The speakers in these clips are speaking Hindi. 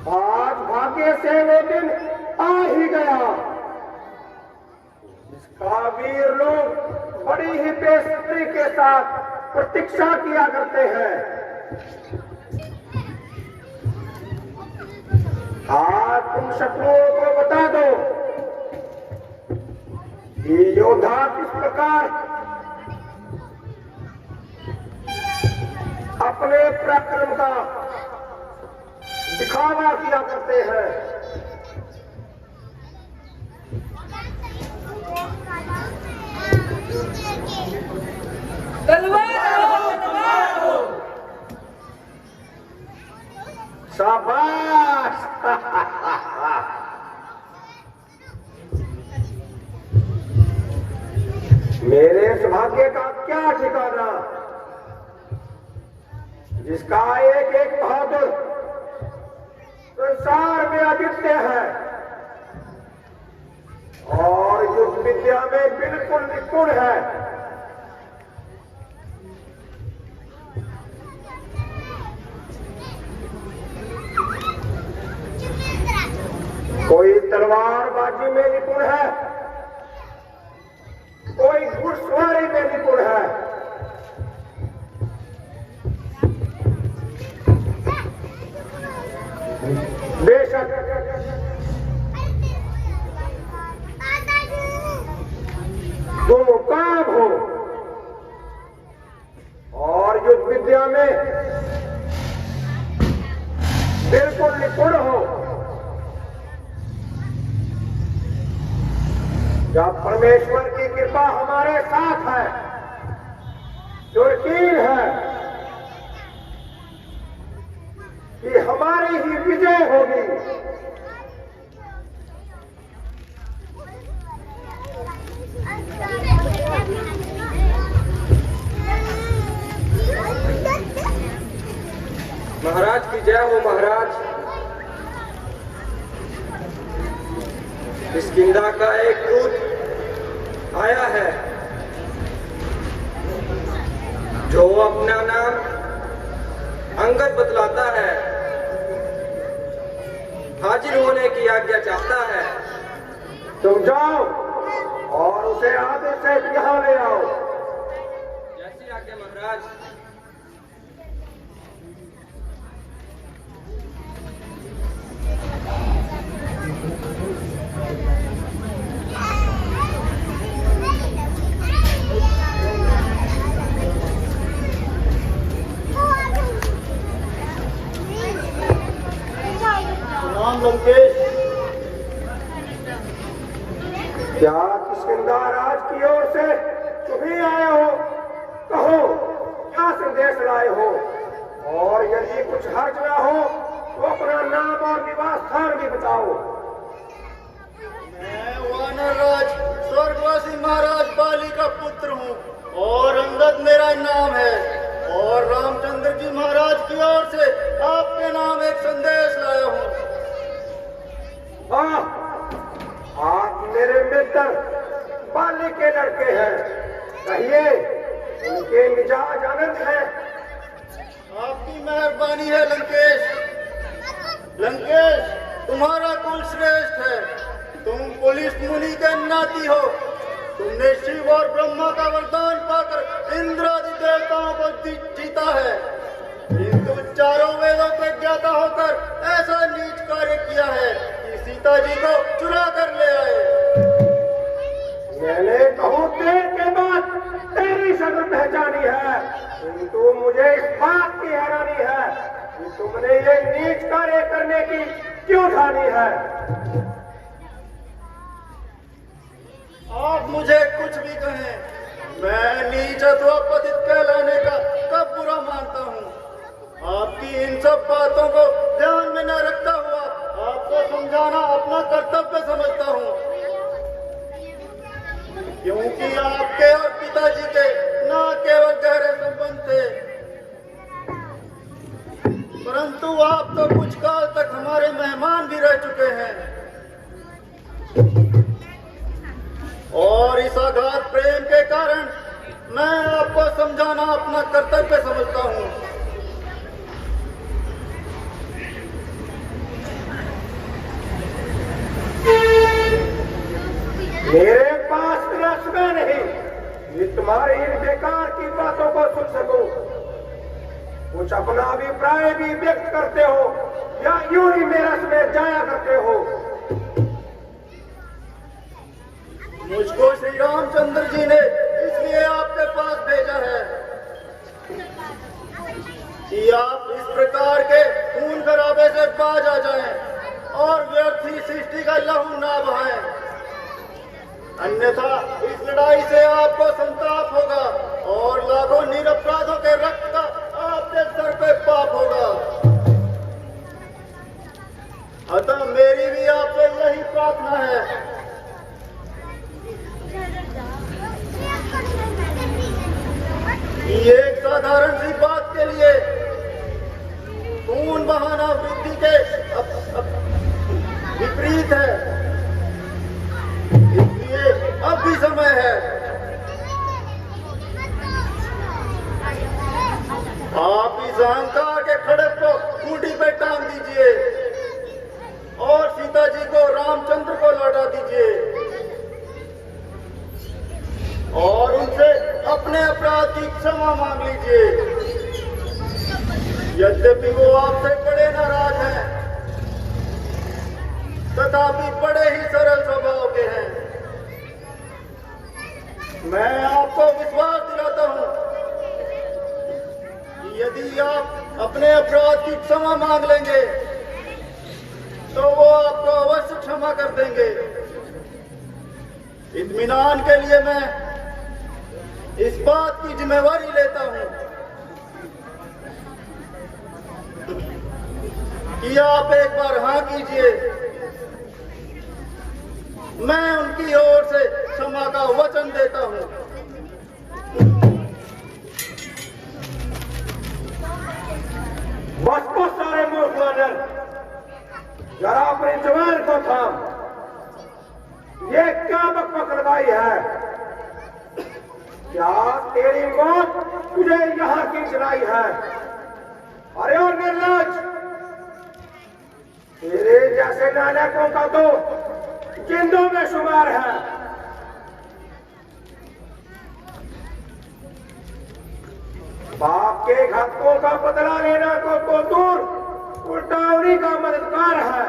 आज भाग्य से वो दिन आ ही गया जिसका वीर लोग बड़ी ही बेसब्री के साथ प्रतीक्षा किया करते हैं। आज तुम शत्रुओं को बता दो कि योद्धा किस प्रकार अपने पराक्रम का दिखावा किया करते हैं। शाबाश मेरे सौभाग्य का क्या ठिकाना जिसका एक एक बहादुर संसार में अद्वितीय है और युद्ध विद्या में बिल्कुल निपुण है। कोई तलवारबाजी में निपुण है, कोई घुड़सवारी में निपुण है, बेशक तुम मुकाम हो और युद्ध विद्या में बिल्कुल निपुण हो। जब परमेश्वर की कृपा हमारे साथ है तो यकीन है कि हमारी ही विजय होगी। महाराज की जय हो। महाराज, किष्किंधा का एक दूत आया है जो अपना नाम अंगद बतलाता है, हाजिर होने की आज्ञा चाहता है। तुम जाओ और उसे आदेश से यहाँ ले आओ। जैसी आज्ञा महाराज। लंकेश, क्या किष्किंधा राज की ओर से तुम ही आए हो? कहो क्या संदेश लाए हो, और यदि कुछ हर्ज ना हो तो अपना नाम और निवास स्थान भी बताओ। मैं वानर राज स्वर्गवासी महाराज बाली का पुत्र हूँ और अंगद मेरा नाम है, और रामचंद्र जी महाराज की ओर से आपके नाम एक संदेश लाया हूँ। आप मेरे मित्र बाली के लड़के हैं, कहिए उनके मिजाज आनंद है। आपकी मेहरबानी है लंकेश। लंकेश, तुम्हारा कुल श्रेष्ठ है, तुम पुलिस मुनि के नाती हो। तुमने शिव और ब्रह्मा का वरदान पाकर इंद्र आदि देवताओं को जीता है, किंतु चारों वेदों के ज्ञाता होकर ऐसा नीच कार्य किया है कि सीता जी को चुरा कर ले आए। मैंने बहुत देर के बाद तेरी शक्ल पहचानी है, किंतु मुझे इस बात की हैरानी है कि तुमने ये नीच कार्य करने की क्यों ठानी है। आप मुझे कुछ भी कहें, मैं नीच अथवा पतित कहलाने का कब बुरा मानता हूँ। आपकी इन सब बातों को ध्यान में न रखता हुआ आपको समझाना अपना कर्तव्य समझता हूँ, क्योंकि आपके और पिताजी के न केवल गहरे संबंध थे, परंतु आप तो कुछ काल तक हमारे मेहमान भी रह चुके हैं। और इस आघात प्रेम के कारण मैं आपको समझाना अपना कर्तव्य समझता हूँ। मेरे पास इतना समय नहीं कि तुम्हारी इन बेकार की बातों को सुन सकूं। कुछ अपना अभिप्राय भी व्यक्त करते हो या यूं ही मेरा समय जाया करते हो। मुझको श्री रामचंद्र जी ने इसलिए आपके पास भेजा है कि आप इस प्रकार के खून खराबे से बाज आ जाएं और व्यर्थी सृष्टि का लहू ना बहाएं। अन्यथा इस लड़ाई से आपको संताप होगा और लाखों निरपराधों के रक्त का आपके सर पे पाप होगा। अतः मेरी भी आपसे यही प्रार्थना है कि एक साधारण सी बात के लिए खून बहाना वृद्धि के विपरीत है, इसलिए अब भी समय है। आप इस अहंकार के खड़क को खूंटी पे टांग दीजिए और सीता जी को रामचंद्र को लौटा दीजिए और उनसे अपने अपराध की क्षमा मांग लीजिए। यद्यपि वो आपसे बड़े नाराज हैं, तथापि बड़े ही सरल स्वभाव के हैं। मैं आपको विश्वास दिलाता हूं कि यदि आप अपने अपराध की क्षमा मांग लेंगे तो वो आपको अवश्य क्षमा कर देंगे। इत्मीनान के लिए मैं इस बात की जिम्मेवारी लेता हूं कि आप एक बार हाँ कीजिए। मैं उनकी ओर से क्षमा का वचन देता हूं। बस को सारे मूर्ख वानर, जरा अपने जवान को थाम। ये क्या बकबक लगाई है? क्या तेरी मौत तुझे यहाँ की चलाई है? अरे और निर्लज, तेरे जैसे नालायकों का तो जिंदों में शुमार है। बाप के घातकों का बदला लेना तो दूर, उल्टा उन्हीं का मददगार है।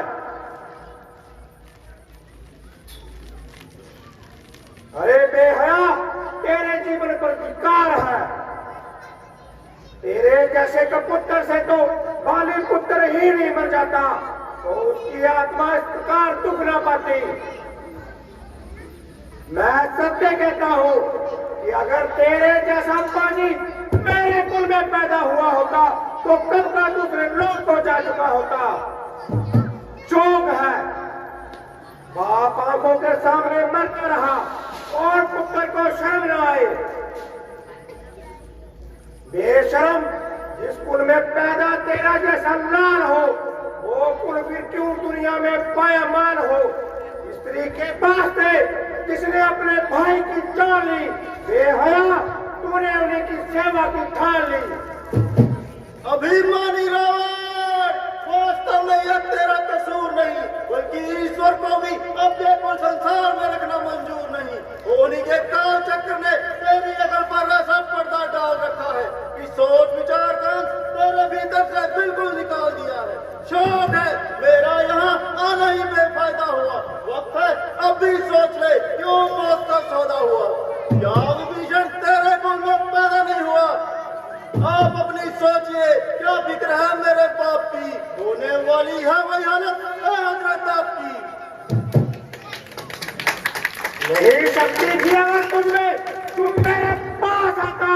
अरे बेहया, तेरे जीवन पर धिक्कार है। तेरे जैसे कपुत्र से तो बाली पुत्र ही नहीं मर जाता, तो उसकी आत्मा इस प्रकार दुख ना पाती। मैं सत्य कहता हूं कि अगर तेरे जैसा पानी मेरे कुल में पैदा हुआ होता तो कब का दूसरे लोग को जा चुका होता। जोग है, बाप आंखों के सामने मरता रहा और पुत्र को शर्म न आई। बेशरम, जिस कुल में पैदा तेरा जैसा लाल हो, वो कुल फिर क्यों दुनिया में पायमान हो? स्त्री के पास थे जिसने अपने भाई की जान ली। बेहया, तूने उन्हें की सेवा की ठान ली। अभिमानी रावण, वास्तव में यह तेरा कसूर नहीं, बल्कि ईश्वर को भी अपने को संसार में रखना मंजूर नहीं। उन्हीं के काल चक्र ने तेरी अकल पर ऐसा पर्दा डाल रखा है कि सोच विचार का तेरे भीतर से बिल्कुल निकाल दिया है। शौक है मेरा यहाँ आना ही बेफायदा हुआ। वक्त है अब भी सोच ले, क्यों मौत का सौदा हुआ? क्या विभीषण तेरे कुल में पैदा नहीं हुआ? आप अपनी सोचिए, क्या फिक्र है मेरे बाप की? होने वाली है वही हालत हजरत आपकी। यही शक्ति थी अगर तुम मेरे पास आता,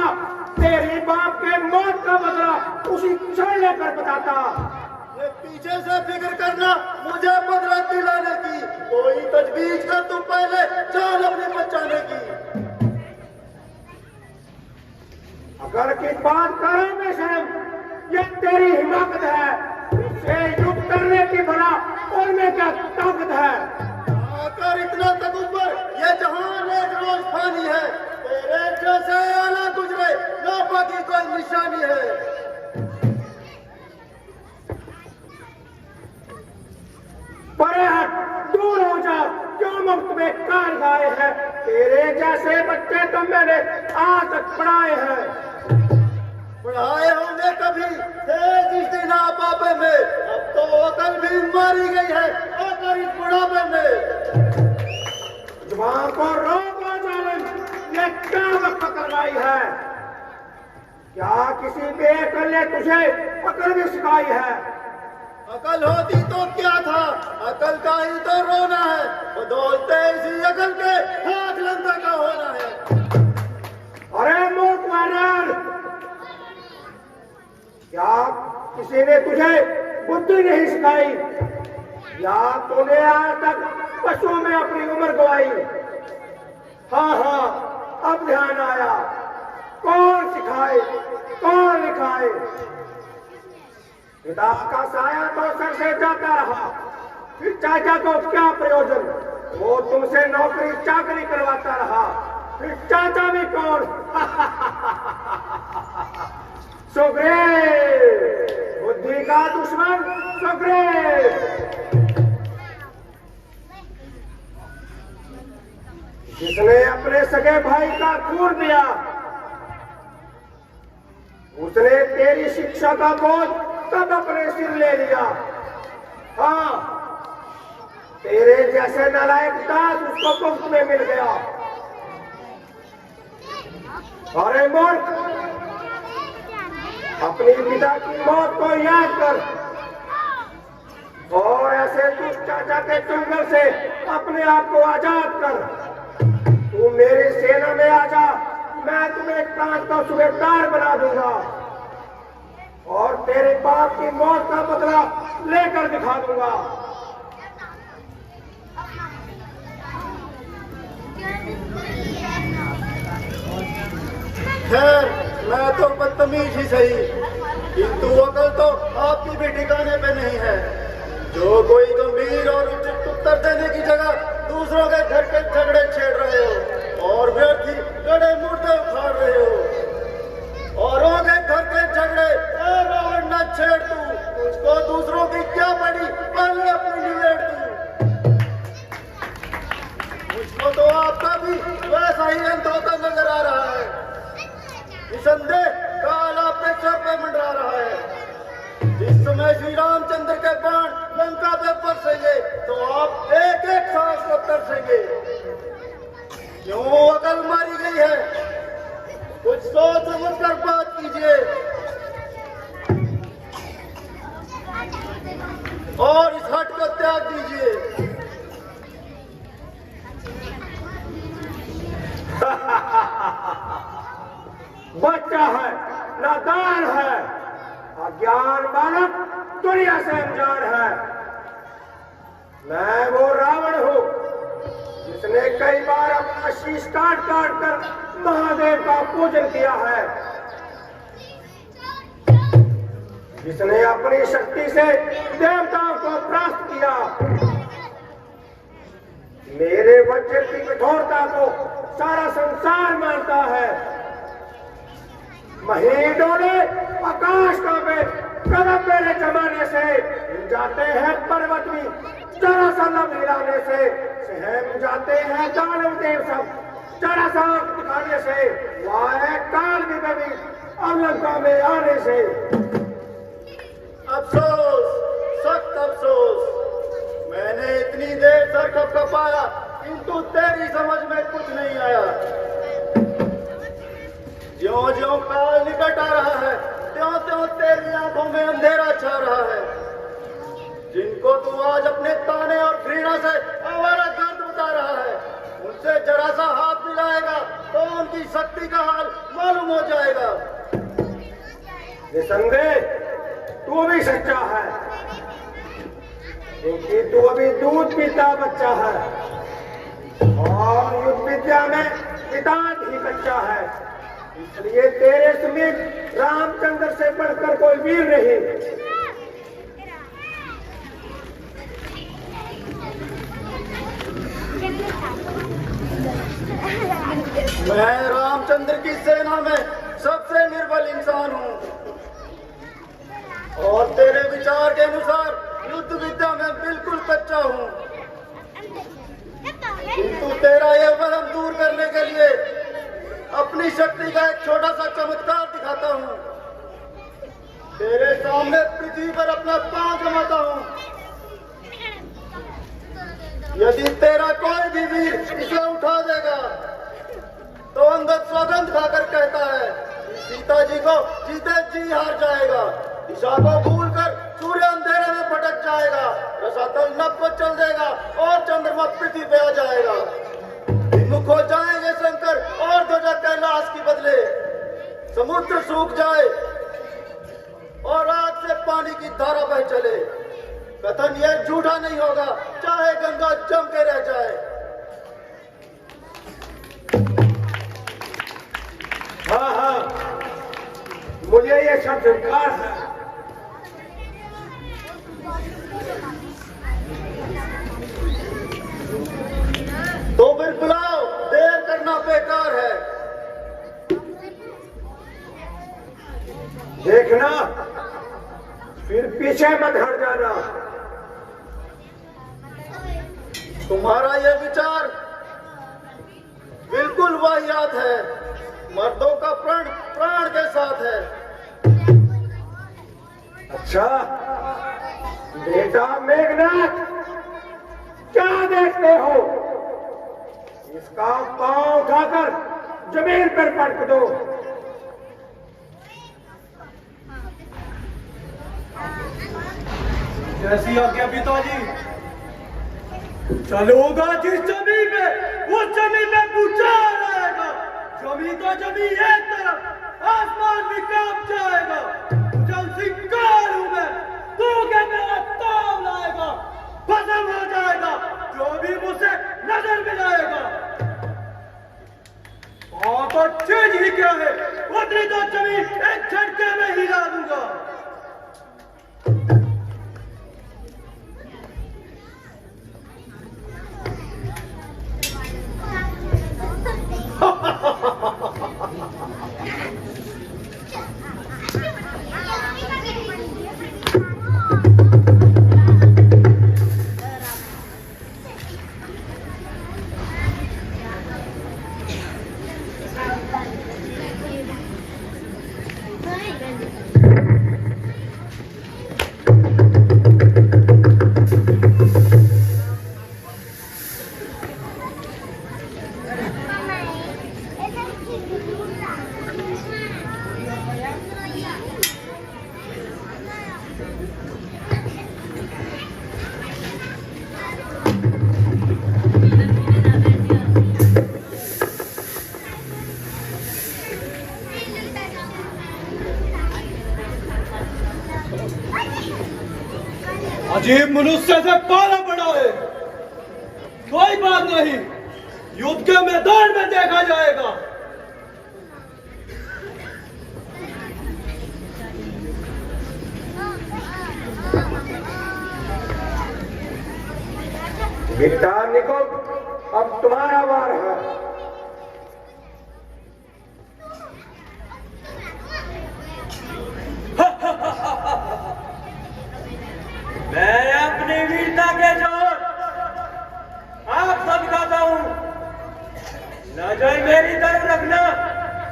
तेरी बाप के मौत का बदला उसी क्षण लेकर बताता। ये पीछे से फिक्र करना मुझे बदला दिलाने की, कोई तजवीज कर तू पहले जान अपनी बचाने की। अगर की बात करें में शर्म, ये तेरी हिम्मत है, इसे युद्ध करने की भला उनमें क्या ताकत है? आकर इतना तक ऊपर, ये जहान एक रोज फानी है। तेरे जैसे आना गुजरे नापा की कोई निशानी है। परे हट, दूर हो जा, क्यों मुफ्त में कान गाए हैं। तेरे जैसे बच्चे तो मैंने आज तक पढ़ाए हैं। पढ़ाए होंगे कभी थे जिस दिन आप आपे में, अब तो अकल भी मारी गई है आकर इस बुढ़ापे में। जुबान को रोको जालिम, ये क्या वक्त करवाई है? क्या किसी बेअकल ने तुझे अकल भी सिखाई है? अकल होती तो क्या था, अकल का ही तो रोना है, बदौलते इसी अकल के हाथ लंदा का होना है। अरे मूर्ख वानर, क्या किसी ने तुझे बुद्धि नहीं सिखाई, या तूने आज तक पशुओं में अपनी उम्र गवाई? हाँ, अब ध्यान आया। कौन सिखाए, कौन लिखाए? पिता का साया तो सर से जाता रहा, फिर चाचा को क्या प्रयोजन? वो तुमसे नौकरी चाकरी करवाता रहा, फिर चाचा भी कौन? सुग्रीव, बुद्धि का दुश्मन सुग्रीव, जिसने अपने सगे भाई का खून दिया, उसने तेरी शिक्षा का बोझ तब अपने सिर ले लिया। हाँ, तेरे जैसे नालायक दास उसको मुफ्त में मिल गया। अरे मूर्ख, अपनी पिता की मौत को याद कर और ऐसे दुष्ट चाचा के चंगल से अपने आप को आजाद कर। तू मेरी सेना में आ जा, मैं तुम्हें प्रांत का सूबेदार बना दूंगा और तेरे बाप की मौत का बदला लेकर दिखा दूंगा। खैर, मैं तो बदतमीज ही सही, किंतु अकल तो आपकी भी ठिकाने पे नहीं है। जो कोई गंभीर और उचित उत्तर देने की जगह दूसरों के घर के झगड़े छेड़ रहे हो और व्यर्थी गड़े मुर्दे उखाड़ रहे हो। औरों के घर के झगड़े रावण न छेड़ तू, उसको दूसरों की क्या पड़ी, पहले अपनी निवेड़ तू। मुझको तो आपका भी वैसा ही अंत होता नजर आ रहा है। निसंदेह काल आपके सर पे मंडरा रहा है। जिस समय श्री रामचंद्र के बाण लंका पे बरसेंगे तो आप एक एक सांस को तरसेंगे। क्यों अकल मारी गई है? कुछ सोच समझ कर बात कीजिए और इस हट को त्याग दीजिए। बच्चा है, नादान है, अज्ञान बालक, दुनिया से अनजान है। मैं वो रावण हूं जिसने कई बार अपना शीश काट काट कर महादेव का पूजन किया है, जिसने अपनी शक्ति से देवताओं को परास्त किया। मेरे वज्र की कठोरता को सारा संसार मानता है। मही डोले आकाश का में कदम मेरे जमाने से जाते हैं, पर्वत भी जरा सा लब हिलाने से सहम जाते हैं, दानव देव सब जरा सा दिखाने से, वाह काल भी कभी अवलंका में आने से। अफसोस, सख्त अफसोस, मैंने इतनी देर सर खपखपाया किंतु तेरी समझ में कुछ नहीं आया। ज्यों ज्यों काल निकट आ रहा है त्यों त्यों तेरी आंखों में अंधेरा छा रहा है। जिनको तू आज अपने ताने और घृणा से आवारा गर्द बता रहा है, उनसे जरा सा हाथ मिलाएगा तो उनकी शक्ति का हाल मालूम हो जाएगा। निसंदेह तू भी सच्चा है, क्योंकि तू अभी दूध पीता बच्चा है और युद्ध विद्या में पिताज ही कच्चा है। इसलिए तेरे समीप रामचंद्र से बढ़कर कोई वीर नहीं। मैं रामचंद्र की सेना में सबसे निर्बल इंसान हूँ और तेरे विचार के अनुसार युद्ध विद्या में बिल्कुल कच्चा हूँ। के लिए अपनी शक्ति का एक छोटा सा चमत्कार दिखाता हूँ। तेरे सामने पृथ्वी पर अपना पांव जमाता हूँ। यदि तेरा कोई भी वीर इसे उठा देगा तो अंगद सौगंध खाकर कहता है सीता जी को जीते जी हार जाएगा, दिशा को भूलकर सूर्य अंधेरे में भटक जाएगा, रसातल नभ को चल देगा और चंद्रमा पृथ्वी पे आ जाएगा। विमुख हो जाएंगे शंकर और ध्वजा कैलाश की बदले, समुद्र सूख जाए और आग से पानी की धारा बह चले। कथन यह झूठा नहीं होगा, चाहे गंगा जम के रह जाए। हाँ हाँ, मुझे ये सब स्वीकार है। तो फिर बुलाओ, देर करना बेकार है। देखना, फिर पीछे मत हट जाना। तुम्हारा यह विचार बिल्कुल वाहियात है, मर्दों का प्राण प्राण के साथ है। अच्छा बेटा मेघनाथ, क्या देखते हो? इसका पांव उठाकर जमीन पर पटक दो। जैसी आज्ञा पिताजी। चलोगा जिस जमीन में, उस जमीन में भूचाल आएगा। जमीन तो जमीन एक तरफ, आसमान भी कांप जाएगा। जल सिंगार हूं मैं, तू क्या मेरा ताव लाएगा, खत्म हो जाएगा जो भी मुझसे नजर मिलाएगा। और तो चीज ही क्या है, उतनी तो जमीन एक झटके में हिला दूंगा। अजीब मनुष्य से पाला पड़ा है। कोई बात नहीं, युद्ध के मैदान में देखा जाएगा। बेटा निको, अब तुम्हारा वार है। मैं अपनी वीरता के जोर आप सब गाता हूं। नजर मेरी तरफ रखना,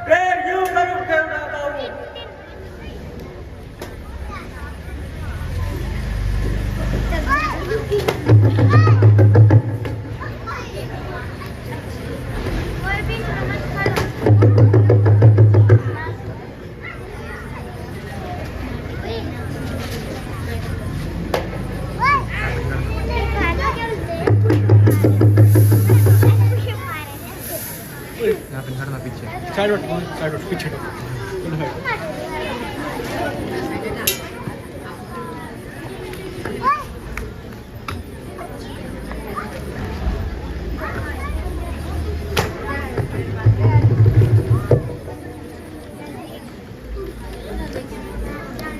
फिर यूं करूं के उड़ाता हूं। साइड पीछे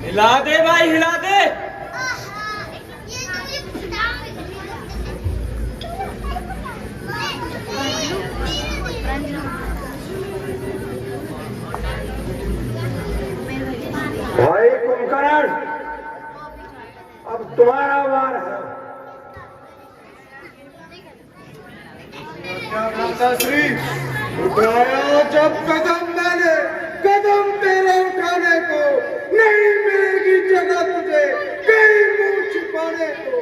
हिला दे भाई, हिला दे। भाई कुंभकर्ण, अब तुम्हारा वार है। क्या श्री उठाया जब कदम मैंने, कदम तेरा उठाने को, नहीं मिलेगी जगह तुझे कहीं मुंह छुपाने को।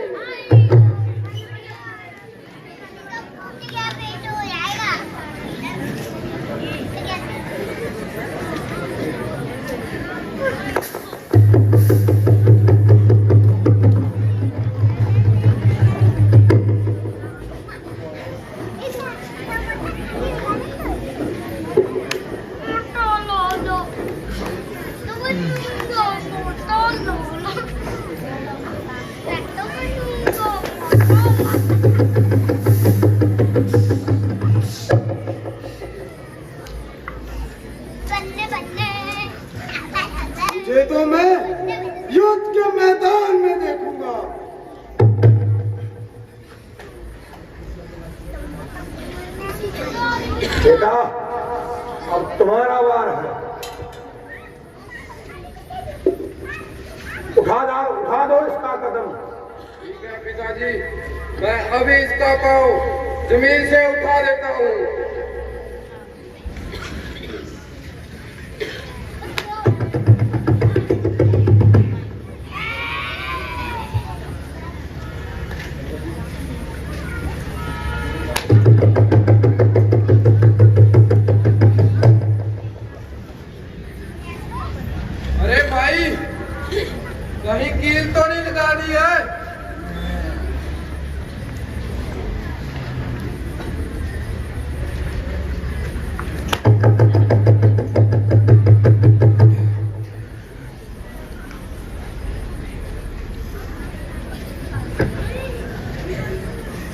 तुझे तो मैं युद्ध के मैदान में देखूंगा। बेटा, अब तुम्हारा वार है। उठा दो इसका कदम। ठीक है पिताजी, मैं अभी इसका पाँव जमीन से उठा देता हूँ। अरे भाई, कहीं कील तो नहीं लगा दी है?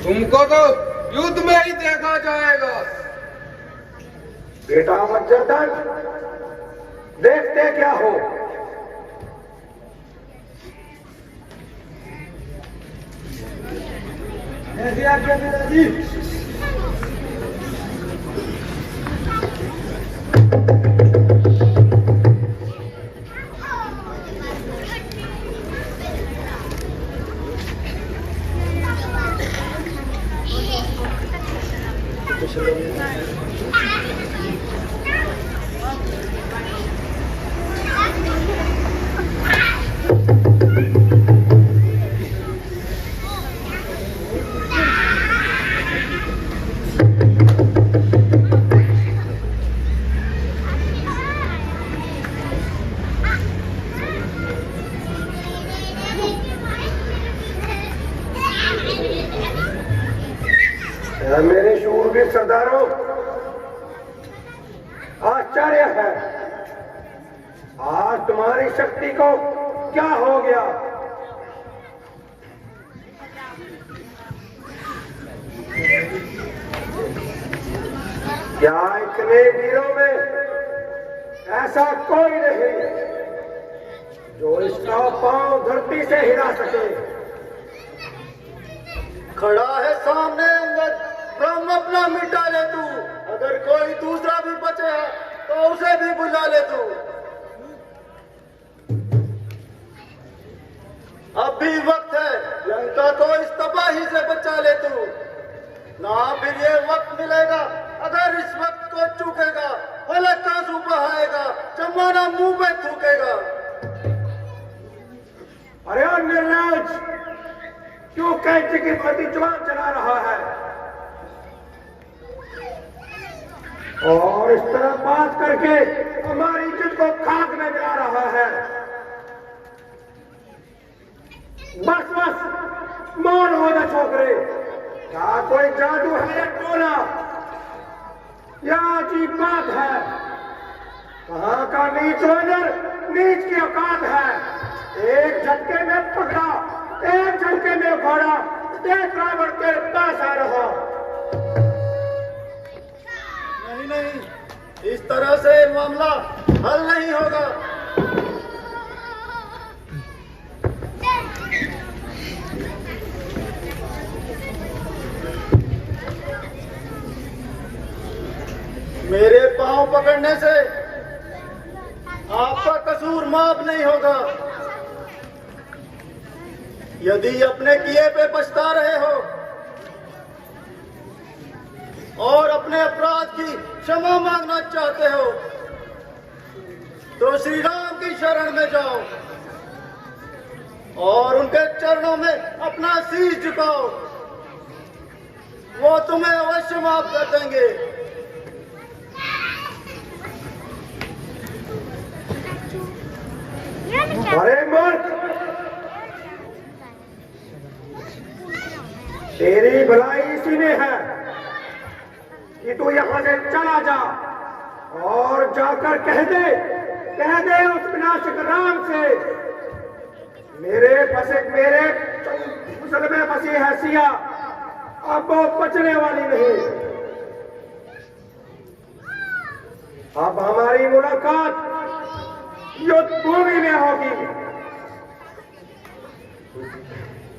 तुमको तो युद्ध में ही देखा जाएगा। बेटा मज्जरदान, देखते क्या हो। ऐसी आज्ञा पिताजी। मेरे शूरवीर सरदारों, आश्चर्य है, आज तुम्हारी शक्ति को क्या हो गया। क्या इतने वीरों में ऐसा कोई नहीं जो इसका पांव धरती से हिला सके। खड़ा है सामने अंगद, ब्रह्म अपना मिटा ले तू। अगर कोई दूसरा भी बचे तो उसे भी बुला ले तू। अब भी वक्त है, लंका को इस तबाही से बचा ले तू। ना फिर ये वक्त मिलेगा, अगर इस वक्त को चूकेगा, फलक आंसू बहाएगा, जमाना मुंह पे थूकेगा। अरे निर्लज, क्यों कैंची की प्रति जुबान चला रहा है और इस तरह बात करके हमारी इज्जत को खाक में मिला रहा है। बस बस मौन हो जा छोकरे। क्या कोई जादू है या टोना, या अजीब बात है। कहाँ का नीच वजर नीच की औकात है। एक झटके में पकड़ा, एक झटके में उखाड़ा, एक रावण के पास आ रहा। नहीं नहीं, इस तरह से मामला हल नहीं होगा। मेरे पांव पकड़ने से आपका कसूर माफ नहीं होगा। यदि अपने किए पे पछता रहे हो और अपने अपराध की क्षमा मांगना चाहते हो तो श्री राम की शरण में जाओ और उनके चरणों में अपना शीश झुकाओ। वो तुम्हें अवश्य माफ कर देंगे। अरे मूर्ख, तेरी भलाई इसी में है कि तू यहां से चला जा और जाकर कह दे उस विनाशक राम से, मेरे मुसल में फंसी है सिया, अब वो बचने वाली नहीं। अब हमारी मुलाकात युद्ध भूमि में होगी।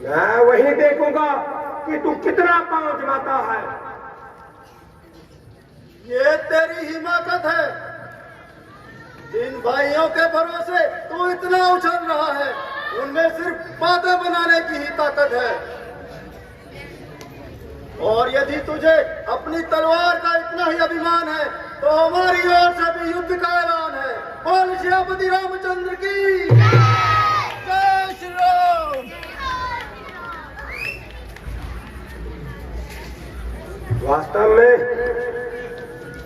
मैं वही देखूंगा कि तू कितना पांव जमाता है। ये तेरी हिमाकत है। जिन भाइयों के भरोसे तू इतना उछल रहा है उनमें सिर्फ बातें बनाने की ही ताकत है। और यदि तुझे अपनी तलवार का इतना ही अभिमान है तो हमारी ओर से भी युद्ध का ऐलान है। बोल श्रीपति रामचंद्र की जय श्री राम। वास्तव में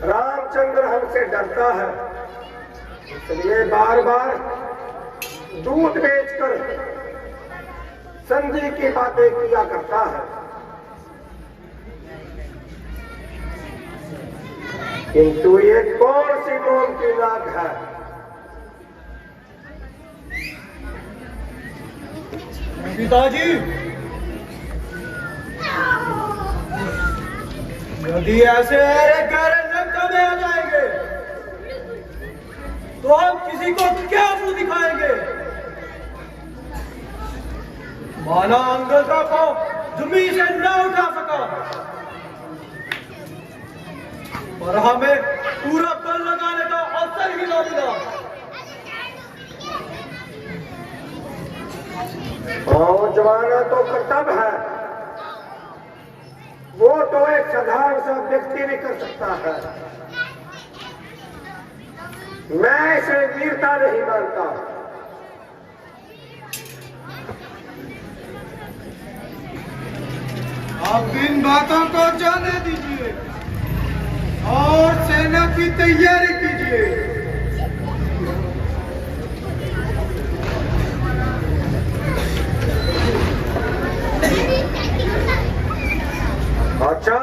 रामचंद्र हमसे डरता है, इसलिए बार बार दूध बेचकर संधि की बातें किया करता है। किंतु ये कौन सी मोम की नाक है? पिताजी, यदि ऐसे गहरे लंका में आ जाएंगे तो हम किसी को क्या मुंह दिखाएंगे? माना अंगद का पांव जमीन से न उठा सका और हमें पूरा बल लगाने का अवसर ही न मिला। पांव जमाना तो कर्तव्य है, वो तो एक साधारण सा व्यक्ति भी कर सकता है। मैं इसे वीरता नहीं मानता। आप इन बातों को जाने दीजिए और सेना की तैयारी कीजिए। अच्छा,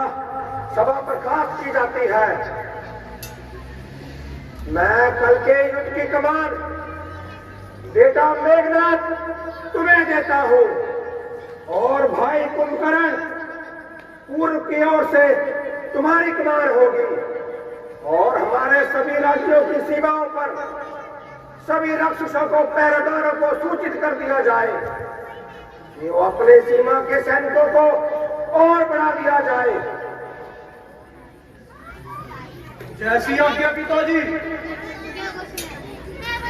सभा बर्खास्त की जाती है। मैं कल के युद्ध की कमान बेटा मेघनाथ तुम्हें देता हूं और भाई कुंभकर्ण पूर्व की ओर से तुम्हारी कमान होगी। और हमारे सभी राज्यों की सीमाओं पर सभी राक्षसों को, पहरेदारों को सूचित कर दिया जाए कि वो अपने सीमा के सैनिकों को और बढ़ा दिया जाए। जैसी आज्ञा पिताजी।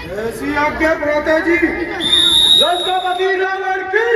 जैसी आज्ञा भ्राताजी। लंकापति रावण की